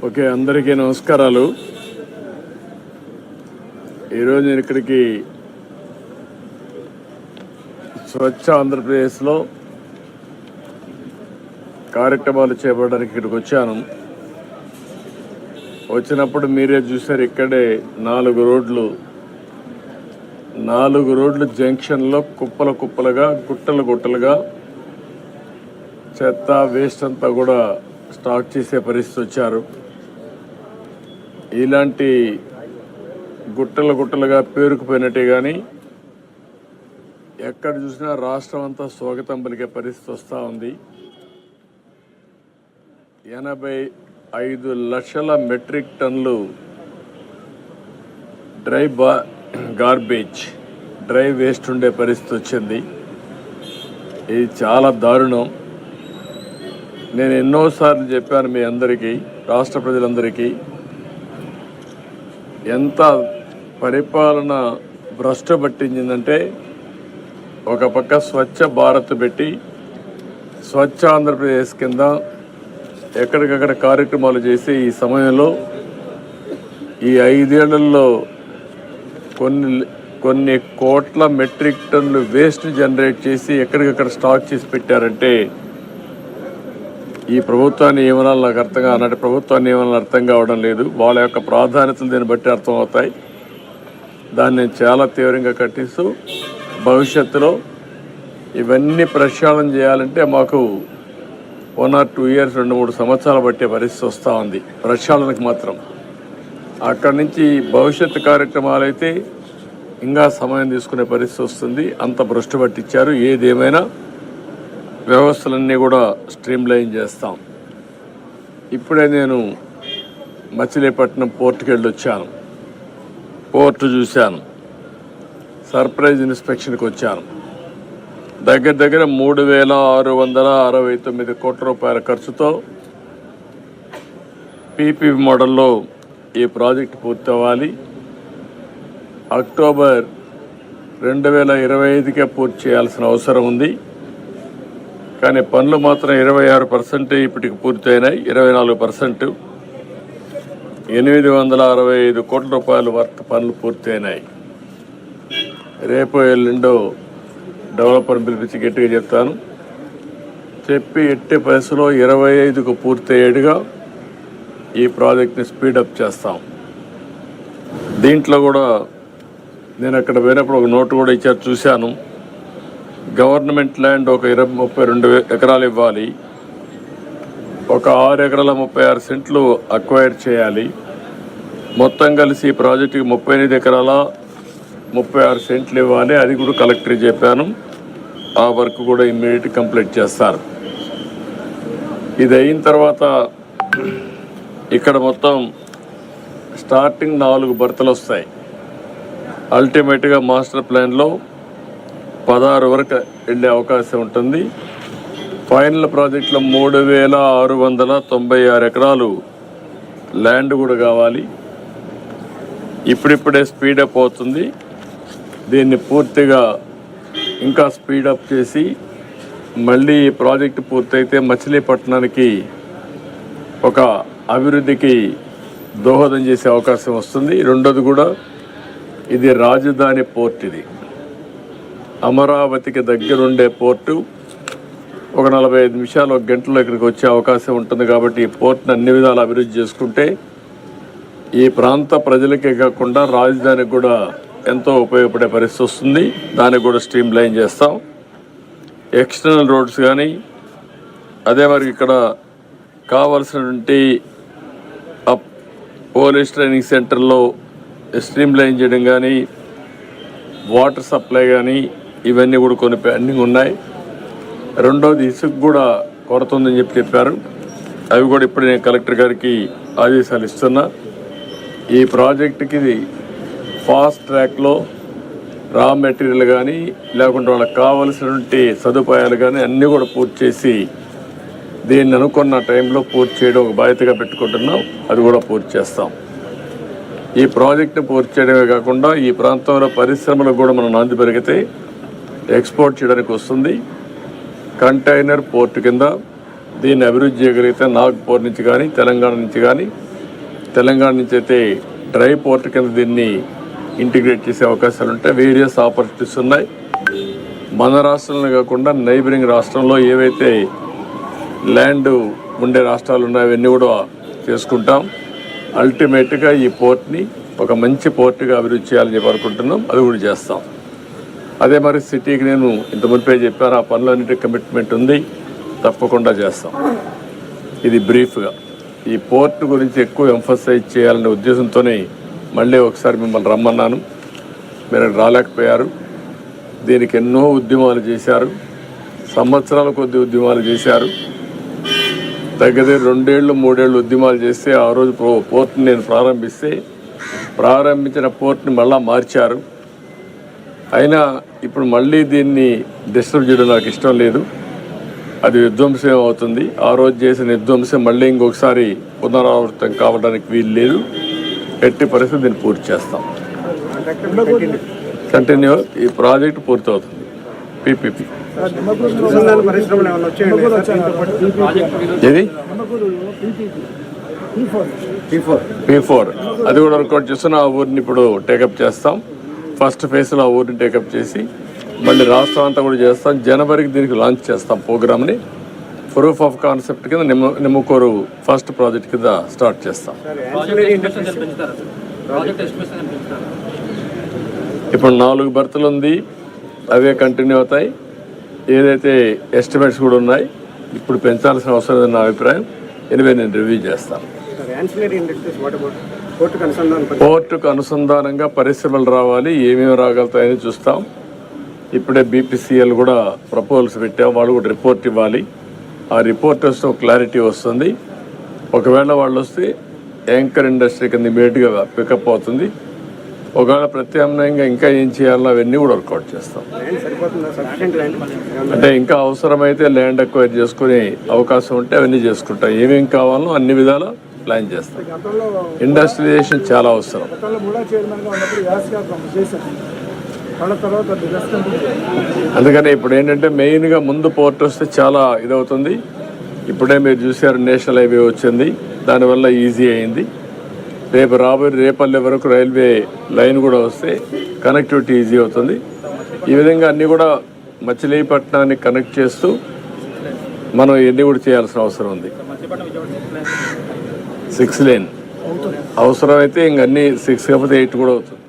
Okay, అందరికీ నమస్కారాలు. ఈరోజు నేను ఇక్కడికి స్వచ్ఛ ఆంధ్రప్రదేశ్లో కార్యక్రమాలు చేపట్టడానికి ఇక్కడికి వచ్చాను. వచ్చినప్పుడు మీరే చూశారు, ఇక్కడే 4 రోడ్లు జంక్షన్లో కుప్పలుగా గుట్టలుగా చెత్త వేస్ట్ అంతా కూడా స్టాక్ చేసే పరిస్థితి వచ్చారు. ఇలాంటి గుట్టలుగా పేరుకుపోయినట్టే కానీ ఎక్కడ చూసినా రాష్ట్రం అంతా స్వాగతం పలికే పరిస్థితి వస్తూ ఉంది. 85 లక్షల మెట్రిక్ టన్నులు డ్రై వేస్ట్ ఉండే పరిస్థితి వచ్చింది. ఇది చాలా దారుణం. నేను ఎన్నోసార్లు చెప్పాను మీ అందరికీ, రాష్ట్ర ప్రజలందరికీ, ఎంత పరిపాలన భ్రష్టు పట్టించిందంటే, ఒక పక్క స్వచ్ఛ భారత్ పెట్టి స్వచ్ఛ ఆంధ్రప్రదేశ్ కింద ఎక్కడికక్కడ కార్యక్రమాలు చేసి ఈ సమయంలో ఈ 5 ఏళ్లలో కొన్ని కోట్ల మెట్రిక్ టన్నులు వేస్ట్ జనరేట్ చేసి ఎక్కడికక్కడ స్టాక్ చేసి పెట్టారంటే ఈ ప్రభుత్వాన్ని ఏమనాలి నాకు అలాంటి ప్రభుత్వాన్ని ఏమన్నా అర్థం కావడం లేదు. వాళ్ళ యొక్క ప్రాధాన్యతలు దీన్ని బట్టి అర్థమవుతాయి. దాన్ని నేను చాలా తీవ్రంగా ఖండిస్తూ భవిష్యత్తులో ఇవన్నీ ప్రక్షాళన చేయాలంటే మాకు 1 or 2 years 2-3 సంవత్సరాలు పట్టే పరిస్థితి వస్తూ ఉంది ప్రక్షాళనకు మాత్రం. అక్కడి నుంచి భవిష్యత్తు కార్యక్రమాలు అయితే ఇంకా సమయం తీసుకునే పరిస్థితి వస్తుంది. అంత భ్రష్టు పట్టించారు. ఏదేమైనా వ్యవస్థలన్నీ కూడా స్ట్రీమ్లైన్ చేస్తాం. ఇప్పుడే నేను మచిలీపట్నం పోర్టుకి వెళ్ళొచ్చాను. పోర్టు చూశాను. సర్ప్రైజ్ ఇన్స్పెక్షన్కి వచ్చాను. దగ్గర 3,669 కోట్ల రూపాయల ఖర్చుతో పీపీపీ మోడల్లో ఈ ప్రాజెక్టు పూర్తి అవ్వాలి. అక్టోబర్ 2025కే పూర్తి చేయాల్సిన అవసరం ఉంది. కానీ పనులు మాత్రం 26% ఇప్పటికి పూర్తయినాయి. 24% 865 కోట్ల రూపాయల వర్త్ పనులు పూర్తయినాయి. రేపు ఎల్లుండో డెవలపర్ పిలిపించి గట్టిగా చెప్తాను. చెప్పి ఎట్టి పరిస్థితుల్లో 25కు పూర్తయ్యేట్టుగా ఈ ప్రాజెక్ట్ని స్పీడప్ చేస్తాం. దీంట్లో కూడా నేను అక్కడ పోయినప్పుడు ఒక నోటు కూడా ఇచ్చారు, చూశాను. గవర్నమెంట్ ల్యాండ్ ఒక 32 ఎకరాలు ఇవ్వాలి. ఒక 6 ఎకరాల 36 సెంట్లు అక్వైర్ చేయాలి. మొత్తం కలిసి ఈ ప్రాజెక్టుకి 38 ఎకరాల 36 సెంట్లు ఇవ్వాలి. అది కూడా కలెక్టర్ చెప్పాను. ఆ వర్క్ కూడా ఇమ్మీడియట్ కంప్లీట్ చేస్తారు. ఇది అయిన తర్వాత ఇక్కడ మొత్తం స్టార్టింగ్ 4 బర్తలు వస్తాయి. అల్టిమేట్గా మాస్టర్ ప్లాన్లో 16 వరకు వెళ్ళే అవకాశం ఉంటుంది. ఫైనల్ ప్రాజెక్టులో 3,696 ఎకరాలు ల్యాండ్ కూడా కావాలి. ఇప్పుడిప్పుడే స్పీడప్ అవుతుంది. దీన్ని పూర్తిగా ఇంకా స్పీడప్ చేసి మళ్ళీ ఈ ప్రాజెక్టు పూర్తయితే మచిలీపట్నానికి ఒక అభివృద్ధికి దోహదం చేసే అవకాశం వస్తుంది. రెండోది కూడా ఇది రాజధాని పోర్ట్. ఇది అమరావతికి దగ్గరుండే పోర్టు. ఒక 45 నిమిషాలు 1 గంటలో ఇక్కడికి వచ్చే అవకాశం ఉంటుంది. కాబట్టి ఈ పోర్ట్ని అన్ని విధాలు అభివృద్ధి చేసుకుంటే ఈ ప్రాంత ప్రజలకే కాకుండా రాజధానికి కూడా ఎంతో ఉపయోగపడే పరిస్థితి వస్తుంది. దానికి కూడా స్ట్రీమ్ లైన్ చేస్తాం. ఎక్స్టర్నల్ రోడ్స్ కానీ, అదే మరి ఇక్కడ కావాల్సినటువంటి పోలీస్ ట్రైనింగ్ సెంటర్లో స్ట్రీమ్ లైన్ చేయడం కానీ, వాటర్ సప్లై కానీ, ఇవన్నీ కూడా కొన్ని పెండింగ్ ఉన్నాయి. రెండోది ఇసుక కూడా కొరత ఉందని చెప్పారు. అవి కూడా ఇప్పుడు నేను కలెక్టర్ గారికి ఆదేశాలు ఇస్తున్నా. ఈ ప్రాజెక్టుకి ఫాస్ట్ ట్రాక్లో రా మెటీరియల్ కానీ, లేకుంటే వాళ్ళకి కావలసినటువంటి సదుపాయాలు కానీ అన్నీ కూడా పూర్తి చేసి దీన్ని అనుకున్న టైంలో పూర్తి చేయడం ఒక బాధ్యతగా పెట్టుకుంటున్నాం. అది కూడా పూర్తి చేస్తాం. ఈ ప్రాజెక్టును పూర్తి చేయడమే కాకుండా ఈ ప్రాంతంలో పరిశ్రమలకు కూడా మనం నాంది పెరిగితే ఎక్స్పోర్ట్ చేయడానికి వస్తుంది. కంటైనర్ పోర్టు కింద దీన్ని అభివృద్ధి చేయగలిగితే నాగ్పూర్ నుంచి కానీ, తెలంగాణ నుంచి కానీ తెలంగాణ నుంచి అయితే డ్రై పోర్ట్ కింద దీన్ని ఇంటిగ్రేట్ చేసే అవకాశాలు ఉంటాయి. వేరియస్ ఆపర్చునిటీస్ ఉన్నాయి. మన రాష్ట్రంలో కాకుండా నైబరింగ్ రాష్ట్రంలో ఏవైతే ల్యాండ్ ఉండే రాష్ట్రాలు ఉన్నాయో అవన్నీ కూడా చేసుకుంటాం. అల్టిమేట్గా ఈ పోర్ట్ని ఒక మంచి పోర్టుగా అభివృద్ధి చేయాలని చెప్పి అనుకుంటున్నాం. అది కూడా చేస్తాం. అదే మరి సిటీకి నేను ఇంత మునిపే చెప్పాను, ఆ పనులన్నిటి కమిట్మెంట్ ఉంది, తప్పకుండా చేస్తాం. ఇది బ్రీఫ్గా ఈ పోర్ట్ గురించి ఎక్కువ ఎంఫసైజ్ చేయాలనే ఉద్దేశంతోనే మళ్ళీ ఒకసారి మిమ్మల్ని రమ్మన్నాను. మీరు రాలేకపోయారు. దీనికి ఎన్నో ఉద్యమాలు చేశారు, సంవత్సరాల కొద్ది ఉద్యమాలు చేశారు. దగ్గర 2 ఏళ్ళు 3 ఏళ్ళు ఉద్యమాలు చేస్తే ఆ రోజు పోర్ట్ని నేను ప్రారంభించిన పోర్ట్ని మళ్ళా మార్చారు. అయినా ఇప్పుడు మళ్ళీ దీన్ని డిస్టర్బ్ చేయడం నాకు ఇష్టం లేదు. అది విధ్వంసం అవుతుంది. ఆ రోజు చేసిన విధ్వంసం మళ్ళీ ఇంకొకసారి పునరావృతం కావడానికి వీలు లేదు. ఎట్టి పరిస్థితి దీన్ని పూర్తి చేస్తాం. కంటిన్యూ ఈ ప్రాజెక్టు పూర్తవుతుంది. పీపీపీ ఏది P4 అది కూడా వర్కౌట్ చేస్తున్న ఆ ఊరిని ఇప్పుడు టేకప్ చేస్తాం. ఫస్ట్ ఫేజ్లో ఆ ఊరిని టేకప్ చేసి మళ్ళీ రాష్ట్రం అంతా కూడా చేస్తాం. జనవరికి దీనికి లాంచ్ చేస్తాం ప్రోగ్రామ్ని. ప్రూఫ్ ఆఫ్ కాన్సెప్ట్ కింద నిమ్మకూరు ఫస్ట్ ప్రాజెక్ట్ కింద స్టార్ట్ చేస్తాం. ఇప్పుడు 4 బర్తులు ఉంది, అవే కంటిన్యూ అవుతాయి. ఏదైతే ఎస్టిమేట్స్ కూడా ఉన్నాయి, ఇప్పుడు పెంచాల్సిన అవసరం లేదని నా అభిప్రాయం. ఎనివే నేను రివ్యూ చేస్తాను. పోర్టుకు అనుసంధానంగా పరిశ్రమలు రావాలి, ఏమేమి రాగలుగుతాయని చూస్తాం. ఇప్పుడే BPCL కూడా ప్రపోజల్స్ పెట్టాం. వాళ్ళు కూడా రిపోర్ట్ ఇవ్వాలి. ఆ రిపోర్ట్ వస్తే క్లారిటీ వస్తుంది. ఒకవేళ వాళ్ళు వస్తే యాంకర్ ఇండస్ట్రీ కింద ఇమీడియట్గా పికప్ అవుతుంది. ఒకవేళ ప్రత్యామ్నాయంగా ఇంకా ఏం చేయాలో అవన్నీ కూడా వర్కౌట్ చేస్తాం. అంటే ఇంకా అవసరమైతే ల్యాండ్ అక్వైర్ చేసుకునే అవకాశం ఉంటే అవన్నీ చేసుకుంటాం. ఏమేమి కావాలో అన్ని విధాలా ప్లాన్ చేస్తాం. ఇండస్ట్రియలైజేషన్ చాలా అవసరం. అందుకని ఇప్పుడు ఏంటంటే మెయిన్గా ముందు పోర్ట్ వస్తే చాలా ఇదవుతుంది. ఇప్పుడే మీరు చూసారు నేషనల్ హైవే వచ్చింది, దానివల్ల ఈజీ అయింది. రేపు రేపల్లె వరకు రైల్వే లైన్ కూడా వస్తే కనెక్టివిటీ ఈజీ అవుతుంది. ఈ విధంగా అన్నీ కూడా మచిలీపట్నాన్ని కనెక్ట్ చేస్తూ మనం ఇవన్నీ కూడా చేయాల్సిన అవసరం ఉంది. 6 లేన్ అవసరమైతే ఇంక అన్నీ 6 కాకపోతే 8 కూడా అవుతుంది.